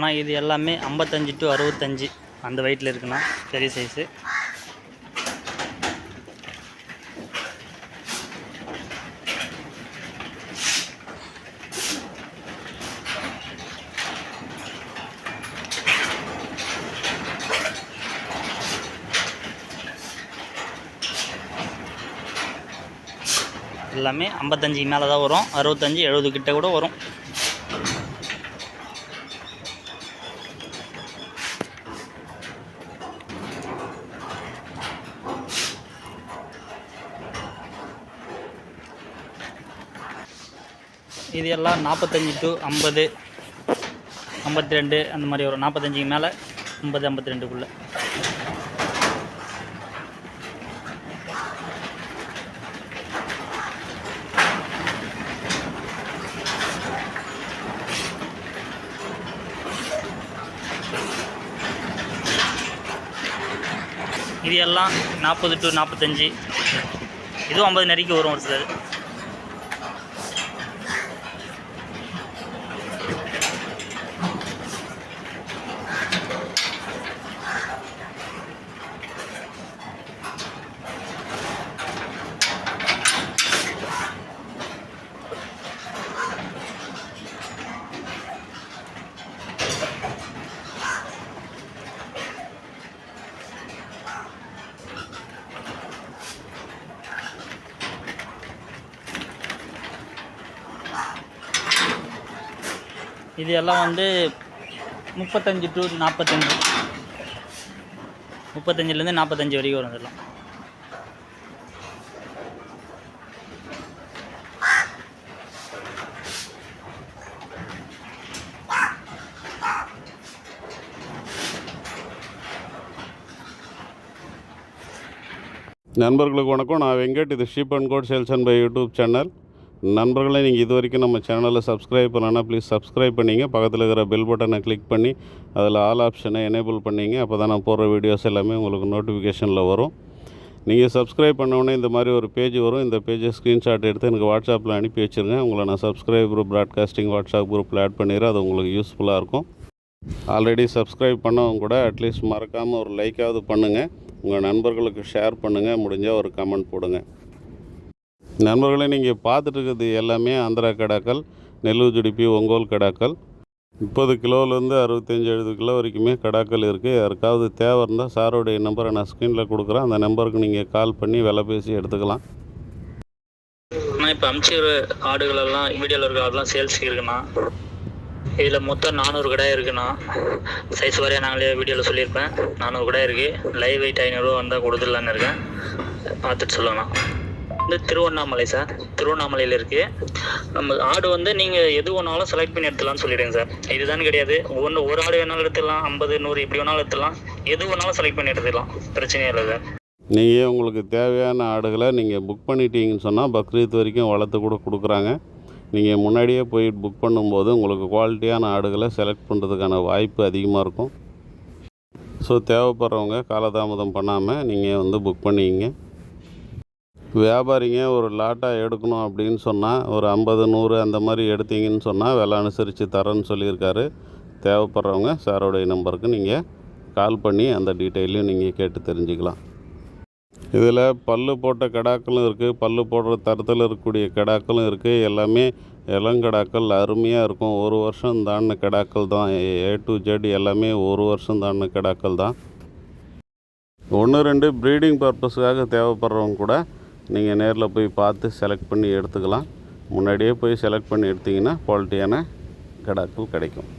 ஆனால் இது எல்லாமே 55 to 65 அந்த வெயிட்டில் இருக்குண்ணா, பெரிய சைஸு. எல்லாமே 55 மேலே தான் வரும், 65 70 கிட்ட கூட வரும். இது எல்லாம் 45 to 50 52 அந்த மாதிரி வரும். 45 மேலே 50 52க்குள்ளே. இது எல்லாம் 40 to 45, இதுவும் 50 நெருக்கி வரும் ஒரு சிலர். இது எல்லாம் வந்து 35 to 45, 35லேருந்து 45 வரைக்கும் வரும். இதெல்லாம் நண்பர்களுக்கு வணக்கம். நான் வெங்கட். இது sheep and goat sales and buy YouTube channel. நண்பர்களே, நீங்கள் இது வரைக்கும் நம்ம சேனலை சப்ஸ்கிரைப் பண்ணலன்னா ப்ளீஸ் சப்ஸ்கிரைப் பண்ணிங்க. பக்கத்தில் இருக்கிற பெல் பட்டனை கிளிக் பண்ணி அதில் ஆல் ஆப்ஷனை எனேபிள் பண்ணிங்க. அப்போ தான் நான் போடுற வீடியோஸ் எல்லாமே உங்களுக்கு நோட்டிஃபிகேஷனில் வரும். நீங்கள் சப்ஸ்கிரைப் பண்ணோடனே இந்த மாதிரி ஒரு பேஜ் வரும். இந்த பேஜை ஸ்க்ரீன்ஷாட் எடுத்து எனக்கு வாட்ஸ்அப்பில் அனுப்பி வச்சுருங்க. உங்களை நான் சப்ஸ்கிரைப் குரூப் ப்ராட்காஸ்டிங் வாட்ஸ்அப் குரூப்பில் ஆட் பண்ணிடுறேன். அது உங்களுக்கு யூஸ்ஃபுல்லாக இருக்கும். ஆல்ரெடி சப்ஸ்கிரைப் பண்ணவங்க கூட அட்லீஸ்ட் மறக்காமல் ஒரு லைக்காவது பண்ணுங்கள். உங்கள் நண்பர்களுக்கு ஷேர் பண்ணுங்கள். முடிஞ்சால் ஒரு கமெண்ட் போடுங்க. நண்பர்களே, நீங்கள் பார்த்துட்டு இருக்கிறது எல்லாமே ஆந்திரா கடாக்கள், நெல்லூர் ஜுடிப்பி, ஒங்கோல் கடாக்கள். 30 கிலோலேருந்து 65-70 கிலோ வரைக்குமே கடாக்கள் இருக்குது. யாருக்காவது தேவை இருந்தால் சாரோடைய நம்பரை நான் ஸ்க்ரீனில் கொடுக்குறேன். அந்த நம்பருக்கு நீங்கள் கால் பண்ணி விலை பேசி எடுத்துக்கலாம். ஆனால் இப்போ அமிச்சிற ஆடுகளெல்லாம் வீடியோவில் இருக்கிற ஆடுலாம் சேல்ஸுக்கு இருக்குண்ணா. இதில் மொத்தம் 400 கடை இருக்குண்ணா. சைஸ் வரையாக நாங்களே வீடியோவில் சொல்லியிருப்பேன். 400 கடை இருக்குது. லைவ் வெயிட் 500 ரூபா வந்தால் கொடுத்துடலான்னு இருக்கேன். பார்த்துட்டு சொல்லலாம். வந்து திருவண்ணாமலை சார், திருவண்ணாமலையில் இருக்குது. நம்ம ஆடு வந்து நீங்கள் எது வேணாலும் செலக்ட் பண்ணி எடுத்துலாம்னு சொல்லிடுங்க சார். இதுதான் கிடையாது. ஒரு ஆடு வேணாலும் எடுத்துடலாம், 50 100 இப்படி வேணாலும் எடுத்துடலாம். எது வேணாலும் செலக்ட் பண்ணி எடுத்துக்கலாம், பிரச்சனையே இல்லை சார். நீங்கள் உங்களுக்கு தேவையான ஆடுகளை நீங்கள் புக் பண்ணிட்டீங்கன்னு சொன்னால் பக்ரீத் வரைக்கும் வளர்த்து கூட கொடுக்குறாங்க. நீங்கள் முன்னாடியே போய் புக் பண்ணும்போது உங்களுக்கு குவாலிட்டியான ஆடுகளை செலக்ட் பண்ணுறதுக்கான வாய்ப்பு அதிகமாக இருக்கும். ஸோ தேவைப்படுறவங்க காலதாமதம் பண்ணாமல் நீங்கள் வந்து புக் பண்ணிக்கிங்க. வியாபாரிங்க ஒரு லாட்டாக எடுக்கணும் அப்படின்னு சொன்னால் ஒரு 50 100 அந்த மாதிரி எடுத்தீங்கன்னு சொன்னால் விலை அனுசரித்து தரேன்னு சொல்லியிருக்காரு. தேவைப்படுறவங்க சாரோடைய நம்பருக்கு நீங்கள் கால் பண்ணி அந்த டீட்டெயிலையும் நீங்கள் கேட்டு தெரிஞ்சுக்கலாம். இதில் பல்லு போட்ட கடாக்களும் இருக்குது, பல்லு போடுற தரத்தில் இருக்கக்கூடிய கடாக்களும் இருக்குது. எல்லாமே இளங்கடாக்கள் அருமையாக இருக்கும். 1 வருஷம் தாண்டின கடாக்கள் தான். A to Z எல்லாமே 1 வருஷம் தாண்டின கடாக்கள் தான். 1 2 ப்ரீடிங் பர்பஸுக்காக தேவைப்படுறவங்க கூட நீங்கள் நேரில் போய் பார்த்து செலக்ட் பண்ணி எடுத்துக்கலாம். முன்னாடியே போய் செலக்ட் பண்ணி எடுத்திங்கன்னா குவாலிட்டியான கடாக்கள் கிடைக்கும்.